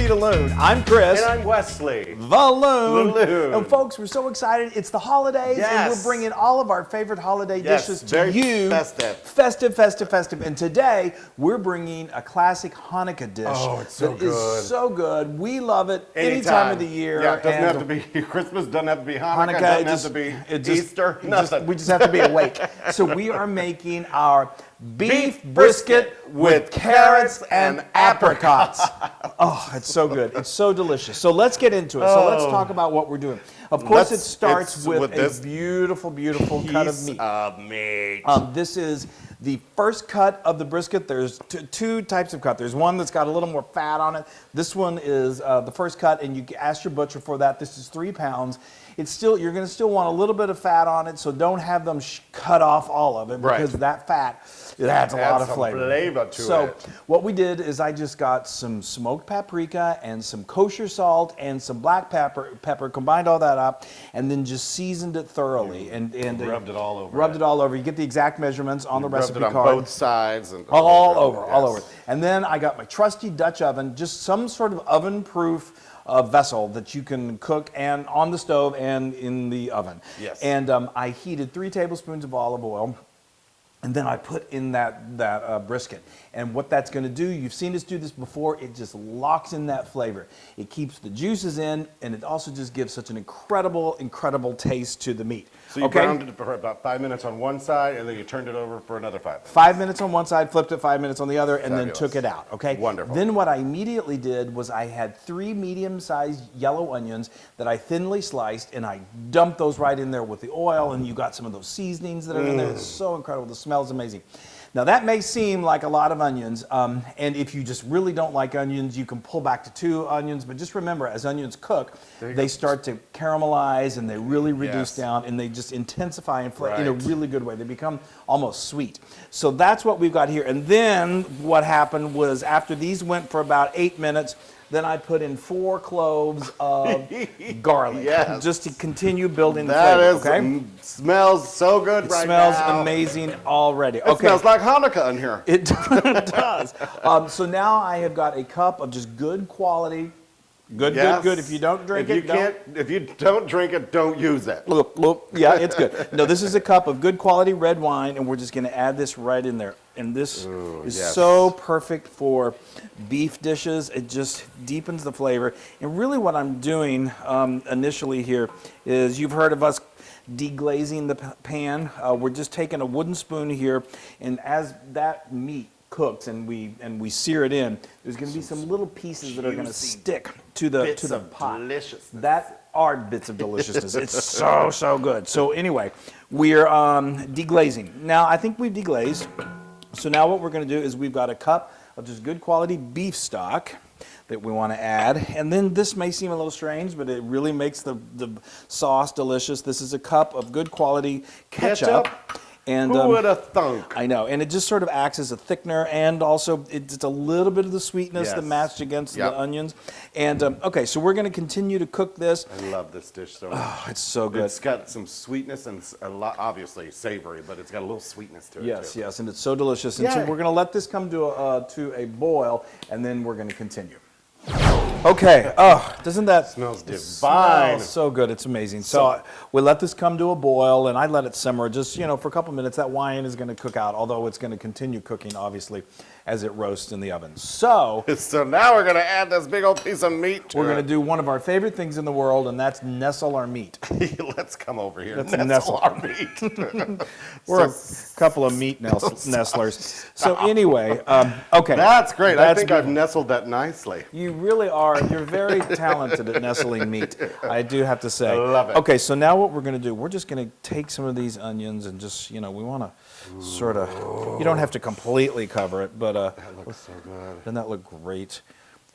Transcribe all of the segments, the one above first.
to Loon. I'm Chris. And I'm Wesley. The Loon. The Loon. And folks, we're so excited. It's the holidays, and we're bringing all of our favorite holiday dishes to you. Festive. Festive, festive, festive. And today, we're bringing a classic Hanukkah dish. Oh, it's so good. It's so good. We love it any Anytime. time of the year. Yeah, it doesn't have to be Christmas, doesn't have to be Hanukkah, doesn't have to be Easter, nothing. We just have to be awake. So we are making our beef brisket with carrots and apricots. Oh, it's so good. It's so delicious. So let's get into it. So let's talk about what we're doing. Of course, it starts with a beautiful, beautiful cut of meat. This is the first cut of the brisket. There's two types of cut. There's one that's got a little more fat on it. This one is the first cut, and you ask your butcher for that. This is 3 pounds. It's still, you're going to still want a little bit of fat on it, so don't have them cut off all of it, because that fat, it adds a lot of flavor. So what we did is I just got some smoked paprika and some kosher salt and some black pepper, combined all that up, and then just seasoned it thoroughly and rubbed it all over. Rubbed it all over. You get the exact measurements on the recipe card. Rubbed it on both sides and all over. And then I got my trusty Dutch oven, just some sort of oven-proof vessel that you can cook and on the stove and in the oven. Yes. And I heated 3 tablespoons of olive oil. And then I put in that brisket. And what that's going to do, you've seen us do this before, it just locks in that flavor. It keeps the juices in, and it also just gives such an incredible, incredible taste to the meat. So you browned it for about 5 minutes on one side, and then you turned it over for another 5 minutes. 5 minutes on one side, flipped it 5 minutes on the other, and then took it out, okay? Wonderful. Then what I immediately did was I had 3 medium-sized yellow onions that I thinly sliced, and I dumped those right in there with the oil, and you got some of those seasonings that are in there. It's so incredible. The smell's amazing. Now that may seem like a lot of onions, and if you just really don't like onions, you can pull back to 2 onions, but just remember, as onions cook, they start to caramelize and they really reduce down, and they just intensify in flavor in a really good way. They become almost sweet. So that's what we've got here. And then what happened was after these went for about 8 minutes, then I put in 4 cloves of garlic, just to continue building the flavor. Smells so good right now. It now. smells amazing already. It smells like Hanukkah in here. It does. So now I have got a cup of just good quality, good. If you don't drink if you don't drink it, don't use it. Look, yeah, it's good. No, this is a cup of good quality red wine, and we're just going to add this right in there. And this is so perfect for beef dishes. It just deepens the flavor. And really what I'm doing initially here is, you've heard of us deglazing the pan. We're just taking a wooden spoon here, and as that meat cooks and we sear it in, there's going to be some little pieces that are going to stick to the pot. Deliciousness. That are bits of deliciousness. It's so good. So anyway, we're deglazing. Now I think we've deglazed. So now what we're going to do is we've got a cup of just good quality beef stock that we want to add. And then this may seem a little strange, but it really makes the sauce delicious. This is a cup of good quality ketchup. And, who would have thunk? I know, and it just sort of acts as a thickener, and also it's a little bit of the sweetness that matched against the onions. And okay, so we're going to continue to cook this. I love this dish so much. Oh, it's so good. It's got some sweetness and a lot, obviously savory, but it's got a little sweetness to it too. Yes, and it's so delicious. And so we're going to let this come to a boil, and then we're going to continue. Okay. Oh, doesn't that smells divine? Smells so good. It's amazing. So we let this come to a boil, and I let it simmer just, for a couple minutes. That wine is going to cook out, although it's going to continue cooking, obviously, as it roasts in the oven. So now we're going to add this big old piece of meat to it. We're going to do one of our favorite things in the world, and that's nestle our meat. Let's come over here. Let's nestle our meat. We're a couple of meat nestlers. So anyway, okay. That's great. I think I've nestled that nicely. You really are. You're very talented at nestling meat, I do have to say. I love it. Okay, so now what we're going to do, we're just going to take some of these onions and just, we want to sort of, you don't have to completely cover it, but that looks so good. Doesn't that look great?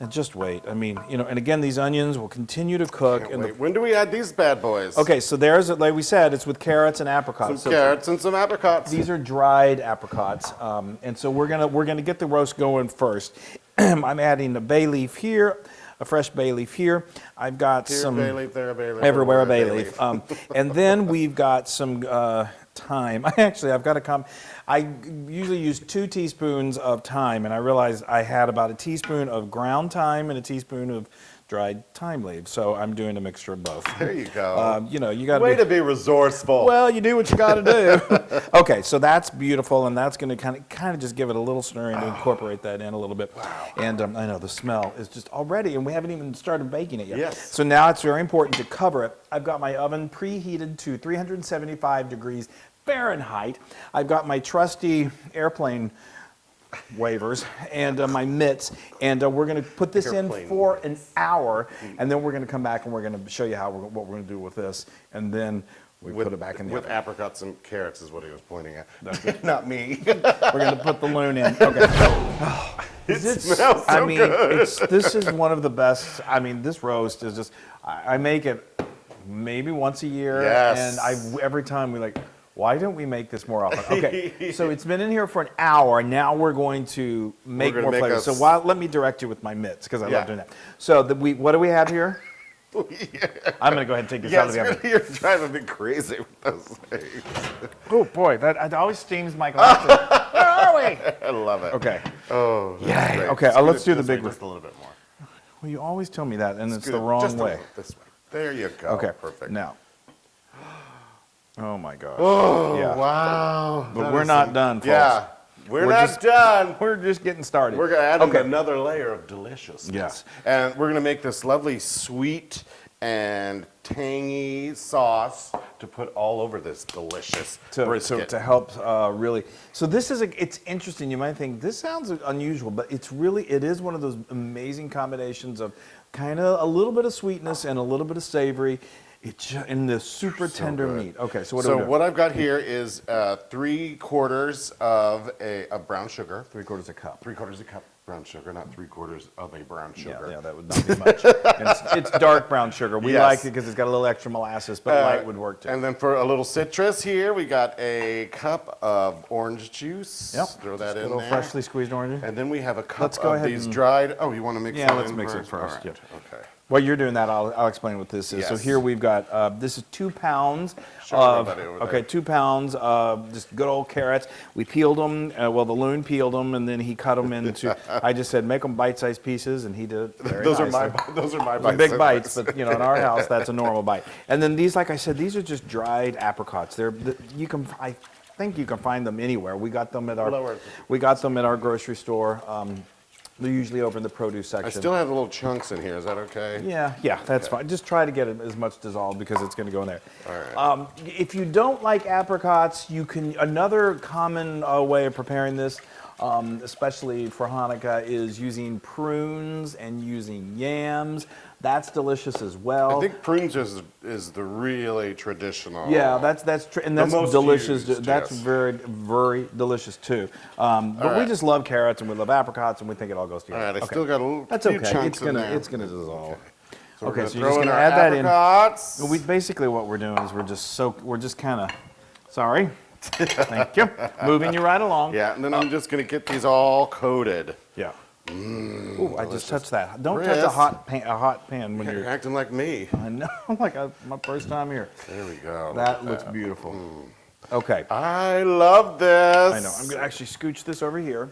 And just wait. I mean, and again, these onions will continue to cook. When do we add these bad boys? Okay, so there's, like we said, it's with carrots and apricots. Some carrots and some apricots. These are dried apricots, and so we're gonna get the roast going first. I'm adding a bay leaf here, a fresh bay leaf here. I've got some bay leaf, there a bay leaf, everywhere a bay leaf. And then we've got some thyme. I've got to I usually use 2 teaspoons of thyme, and I realized I had about a teaspoon of ground thyme and a teaspoon of dried thyme leaves. So I'm doing a mixture of both. There you go. You know, you got Way to be resourceful. Well, you do what you got to do. Okay, so that's beautiful, and that's going to kind of just give it a little stirring to incorporate that in a little bit. Wow. And I know the smell is just already, and we haven't even started baking it yet. Yes. So now it's very important to cover it. I've got my oven preheated to 375 degrees Fahrenheit. I've got my trusty airplane wavers and my mitts, and we're going to put this in for an hour, and then we're going to come back and we're going to show you what we're going to do with this, and then we put it back in the oven. With apricots and carrots is what he was pointing at. That's it. Not me. We're going to put the Loon in. Okay. It smells so good. This is one of the best. I mean, this roast is just. I make it maybe once a year, Yes. and every time we like. Why don't we make this more often? Okay, so it's been in here for an hour. Now we're going to make more flavors. So let me direct you with my mitts, because I love doing that. So what do we have here? I'm going to go ahead and take this out of the oven. You're driving me crazy with those things. Oh boy, that always steams my glasses. Where are we? I love it. Okay. Oh, Yay. great. Okay, let's do the big one. Just a little bit more. Well, you always tell me that, and it's Scoot the it wrong just a way. little this way. There you go. Okay, Perfect. now. Oh my gosh. Oh, Yeah. wow. But we're not done, folks. Yeah, we're not done. We're just getting started. We're going to add another layer of deliciousness. Yes. And we're going to make this lovely sweet and tangy sauce to put all over this delicious brisket. to help really. So this is it's interesting. You might think this sounds unusual, but it is one of those amazing combinations of kind of a little bit of sweetness and a little bit of savory. In the super tender meat. Okay, so what do we do? What I've got here is 3/4 of a brown sugar. 3/4 a cup. 3/4 a cup brown sugar, not 3/4 of a brown sugar. Yeah, that would not be much. And it's dark brown sugar. We like it because it's got a little extra molasses, but light would work too. And then for a little citrus here, we got a cup of orange juice. Yep. Throw that in a little there. freshly squeezed orange. And then we have a cup go of ahead these and- dried. Oh, you want to mix Yeah, it let's in mix it first? first, All right. yeah. Okay. While you're doing that, I'll explain what this is. So Yes. here we've got, this is 2 pounds Show of, everybody over okay, there. 2 pounds of just good old carrots. We peeled them, the Loon peeled them, and then he cut them into, I just said, make them bite-sized pieces, and he did it very Those are nicely. my They're bites. big bites, but in our house, that's a normal bite. And then these, like I said, these are just dried apricots. I think you can find them anywhere. We got them at our grocery store. They're usually over in the produce section. I still have little chunks in here. Is that okay? Yeah, that's fine. Just try to get it as much dissolved because it's going to go in there. All right. If you don't like apricots, another common way of preparing this, especially for Hanukkah, is using prunes and using yams. That's delicious as well. I think prunes is the really traditional. Yeah, that's true, and that's most delicious. used, That's yes. very, very delicious too. But we just love carrots and we love apricots and we think it all goes All together. right, I still got a little That's few okay. chunks in there. It's gonna dissolve. So Okay, we're so gonna you're just throw in gonna our add that in. apricots. Basically what we're doing is we're just kind of, sorry, thank you, moving you right along. Yeah, and then I'm just gonna get these all coated. Yeah. Ooh, I just touched that. Don't touch a Chris. hot pan when You're you're. acting like me. I know, my first time here. There we go. That looks beautiful. Okay. I love this. I know. I'm gonna actually scooch this over here.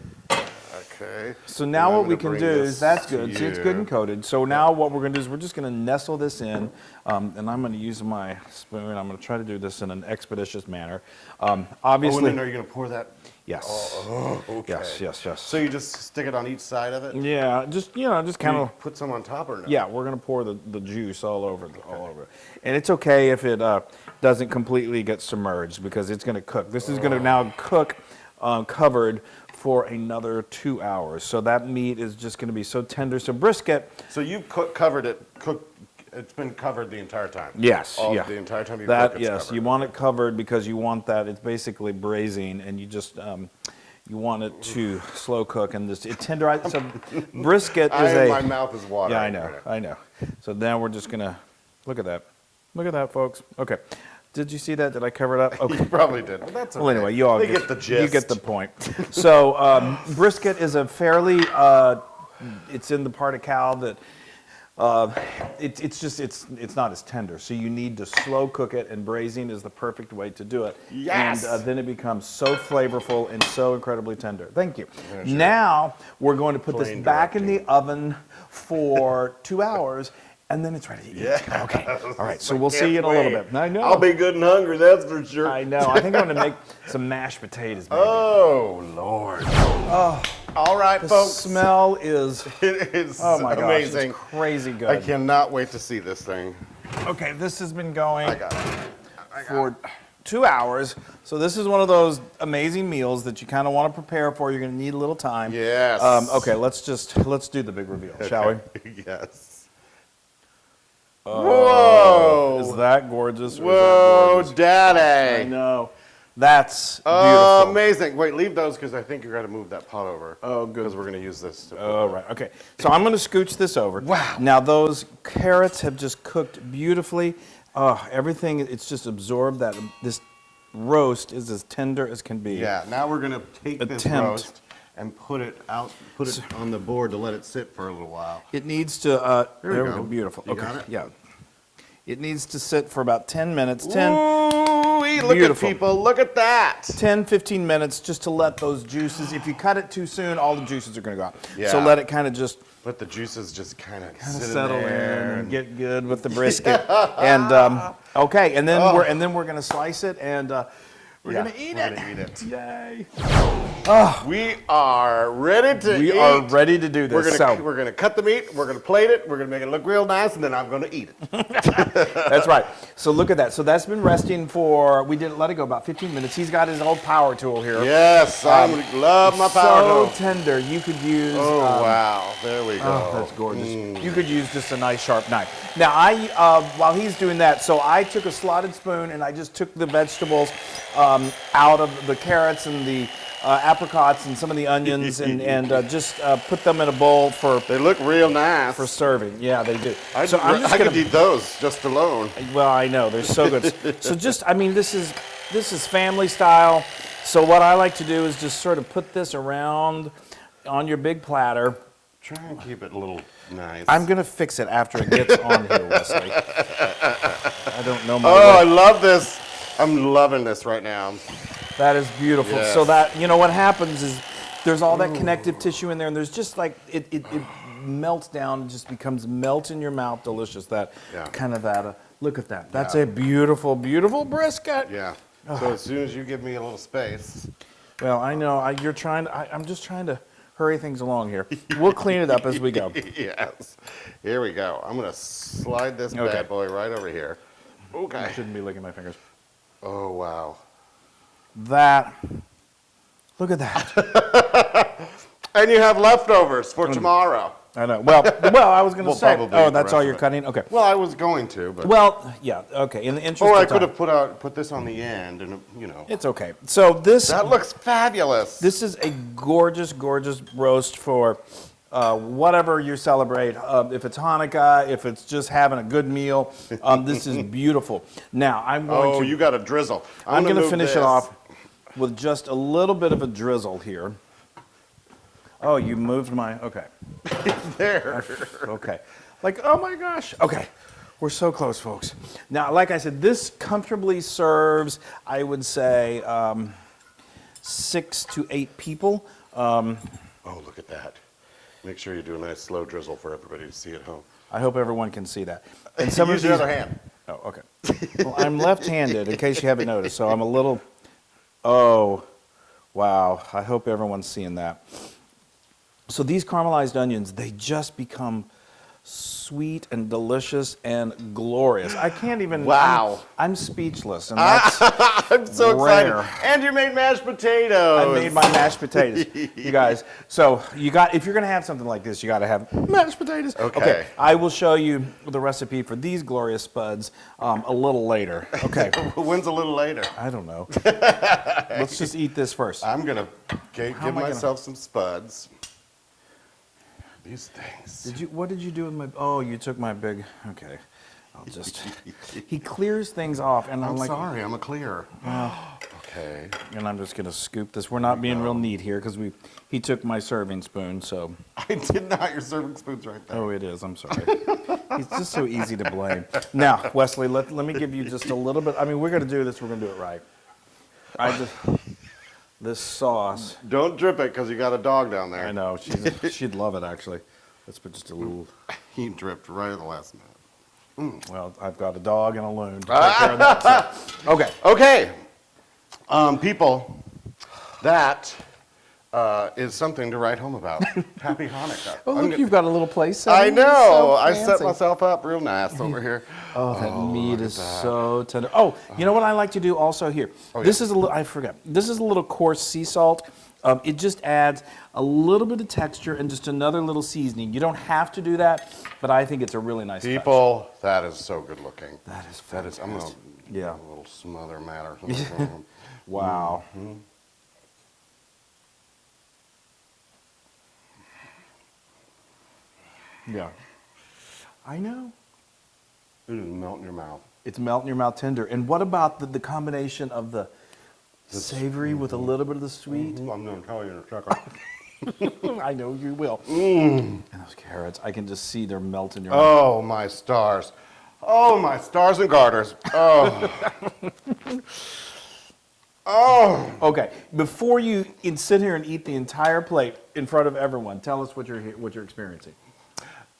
Okay. So now And I'm what we gonna can bring do this is that's to good. See, it's good you. and coated. So now what we're going to do is we're just going to nestle this in, and I'm going to use my spoon. I'm going to try to do this in an expeditious manner. Oh, Obviously, and then are you gonna pour that? yes, Oh, okay. yes. So you just stick it on each side of it? Yeah, just kind of. Put some on top or no? Yeah, we're going to pour the juice all over it. And it's okay if it doesn't completely get submerged because it's going to cook. This is going to now cook covered for another 2 hours. So that meat is just going to be so tender. So brisket. So you've covered it. It's been covered the entire time. Yes, The entire time you cook, it's covered. You want it covered because you want that. It's basically braising, and you just you want it to slow cook and just it tenderize. So brisket is my mouth is watering. Yeah, I know. So now we're just gonna look at that, folks. Okay. Did you see that? Did I cover it up? Okay. You probably did. Well, that's okay. Well, anyway, you all get the gist. You get the point. So brisket is a fairly, it's in the part of cow that it's not as tender. So you need to slow cook it, and braising is the perfect way to do it. Yes. And then it becomes so flavorful and so incredibly tender. Thank you. Now we're going to put this back in the oven for 2 hours. And then it's ready to eat. Yeah. Okay. All right. So we'll see you in a little bit. I know. I'll be good and hungry, that's for sure. I know. I think I'm going to make some mashed potatoes. Maybe. Oh, Lord. Oh. All right, The folks. smell is. It is Oh my gosh, amazing. it's crazy good. I cannot wait to see this thing. Okay, this has been going I got it. for 2 hours. So this is one of those amazing meals that you kind of want to prepare for. You're going to need a little time. Yes. Okay, let's do the big reveal, shall we? Yes. Whoa! Whoa! Is that gorgeous? Or Whoa, is that gorgeous? Daddy! I know. That's beautiful. Amazing. Wait, leave those because I think you're going to move that pot over. Oh, good. Because we're going to use this. Oh, right. Okay. So I'm going to scooch this over. Wow. Now those carrots have just cooked beautifully. Everything, it's just absorbed that. This roast is as tender as can be. Yeah, now we're going to take this roast and put it on the board to let it sit for a little while. It needs to, There we go. Beautiful. You Okay, got it? yeah. It needs to sit for about 10 minutes. Ooh-wee, look Beautiful. at people, look at that. 10, 15 minutes just to let those juices, if you cut it too soon, all the juices are going to go out. Yeah. So let it kind of just Let the juices just kind of settle in and get good with the brisket. And okay, and then we're going to slice it and we're going to eat it. Yay. We are ready to eat. We are ready to do this. We're gonna cut the meat, we're gonna plate it, we're gonna make it look real nice, and then I'm gonna eat it. That's right. So look at that. So that's been resting for, we didn't let it go, about 15 minutes. He's got his old power tool here. Yes, I love my power tool. So tender. You could use. Oh, wow. There we go. Oh, that's gorgeous. You could use just a nice sharp knife. Now, while he's doing that, so I took a slotted spoon and I just took the vegetables out of the carrots and the apricots and some of the onions and just put them in a bowl for. They look real nice. For serving. Yeah, they do. I could eat those just alone. Well, I know. They're so good. So just, I mean, this is family style. So what I like to do is just sort of put this around on your big platter. Try and keep it a little nice. I'm going to fix it after it gets on here, Wesley. I don't know my Oh, way. I love this. I'm loving this right now. That is beautiful. Yes. So that, you know, what happens is there's all that connective tissue in there, and there's just like, it melts down and just becomes melt in your mouth, delicious. That kind of that, look at that. That's a beautiful, beautiful brisket. Yeah. So as soon as you give me a little space. Well, I know, I'm just trying to hurry things along here. We'll clean it up as we go. Yes. Here we go. I'm going to slide this bad boy right over here. Okay. I shouldn't be licking my fingers. Oh, wow. Look at that. And you have leftovers for tomorrow. I know. Well, I was going to say. probably Oh, the that's rest all of you're it. cutting? Okay. Well, I was going to, but. Well, yeah, okay. In the interest Or of I time. could have put this on the end, and you know. It's okay. So That looks fabulous. This is a gorgeous, gorgeous roast for whatever you celebrate. If it's Hanukkah, if it's just having a good meal, this is beautiful. Now I'm going to. You got a drizzle. I'm going to finish it off with just a little bit of a drizzle here. Oh, you moved my. Okay. There. Okay. Like, oh my gosh. Okay. We're so close, folks. Now, like I said, this comfortably serves, I would say, 6 to 8 people. Oh, look at that. Make sure you do a nice slow drizzle for everybody to see at home. I hope everyone can see that. And some Use of these, the other hand. Oh, okay. Well, I'm left-handed, in case you haven't noticed, so I'm a little. Oh, wow. I hope everyone's seeing that. So these caramelized onions, they just become sweet and delicious and glorious. I can't even. Wow. I'm speechless, and that's I'm so rare. excited. And you made mashed potatoes. I made my mashed potatoes, you guys. So if you're gonna have something like this, you got to have mashed potatoes. Okay. I will show you the recipe for these glorious spuds a little later. Okay. When's a little later? I don't know. Let's just eat this first. I'm going to give am I gonna- myself some spuds. These things. What did you do with my? Oh, you took my big. Okay. I'll just. He clears things off, and I'm like. sorry, I'm a clear. Okay. And I'm just gonna scoop this. We're not being real neat here because he took my serving spoon, so. I did not. Your serving spoon's right there. Oh, it is. I'm sorry. He's just so easy to blame. Now, Wesley, let me give you just a little bit. I mean, we're going to do this. We're going to do it right. This sauce. Don't drip it because you got a dog down there. I know. She'd love it, actually. Let's put just a little. He dripped right at the last minute. Well, I've got a dog and a loon to take care of that. So. Okay. Okay. People, that is something to write home about. Happy Hanukkah. Oh, look, you've got a little place. I know. So I fancy. set myself up real nice over here. Oh, that meat is so tender. Oh, you know what I like to do also here? This is a little, I forgot. This is a little coarse sea salt. It just adds a little bit of texture and just another little seasoning. You don't have to do that, but I think it's a really nice touch. People, that is so good looking. That is fantastic. I'm going to Yeah. a little smother mat or something. Wow. Mm-hmm. Yeah. I know. It is melting in your mouth. It's melting your mouth tender. And what about the combination of the savory with a little bit of the sweet? I'm going to tell you in a second. I know you will. And those carrots, I can just see they're melting your mouth. Oh, my stars. Oh, my stars and garters. Oh. Oh. Okay, before you sit here and eat the entire plate in front of everyone, tell us what you're experiencing.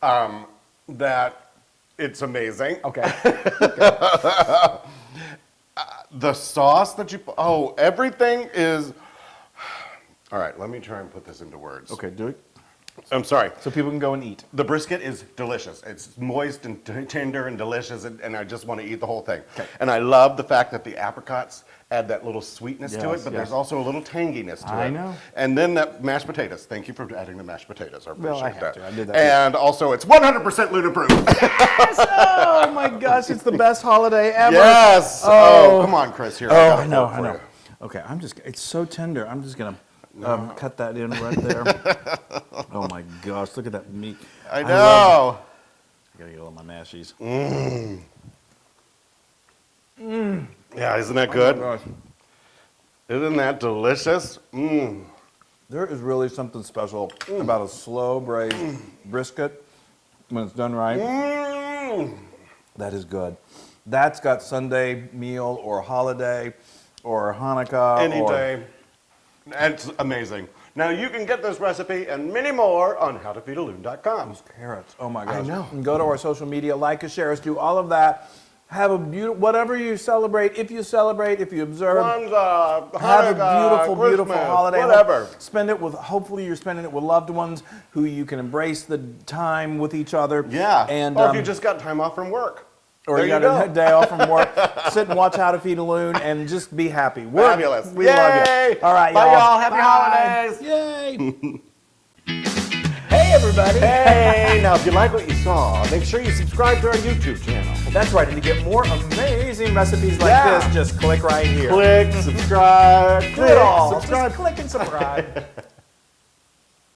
That it's amazing. Okay. The sauce that you everything is. All right, let me try and put this into words. Okay, do it. I'm sorry. So people can go and eat. The brisket is delicious. It's moist and tender and delicious, and I just want to eat the whole thing. Okay. And I love the fact that the apricots add that little sweetness to Yes, it, but yes. there's also a little tanginess to it. I know. And then that mashed potatoes. Thank you for adding the mashed potatoes. I appreciate Well, I have that. to. I did that And also, it's 100% Loon approved. Oh my gosh, it's the best holiday ever. Yes. Oh, come on, Chris. Here. Oh, got a I know, fork I for know. you. Okay, it's so tender. I'm just gonna cut that in right there. Oh my gosh, look at that meat. I know. I gotta get all my mashies. Yeah, isn't that good? Oh my gosh. Isn't that delicious? There is really something special about a slow braised brisket when it's done right. That is good. That's got Sunday meal or holiday or Hanukkah. Any or, day. It's amazing. Now you can get this recipe and many more on howtofeedaloon.com. Those carrots. Oh my gosh. I know. And go to our social media, like us, share us, do all of that. Have a beautiful, whatever you celebrate, if you observe. Kwanzaa, Have a Hanukkah, beautiful Christmas, holiday. whatever. Spend it with, hopefully you're spending it with loved ones who you can embrace the time with each other. Yeah. And, or if you just got time off from work. or there you you got go. a day off from work, sit and watch How to Feed a Loon and just be happy. Fabulous. We love Yay. you. All right, Bye, y'all. y'all. Happy Bye. holidays. Yay. Hey, everybody. Hey, now if you like what you saw, make sure you subscribe to our YouTube channel. That's right. And to get more amazing recipes like Yeah. this, just click right here. Click, subscribe, Do it all. subscribe. Just click and subscribe.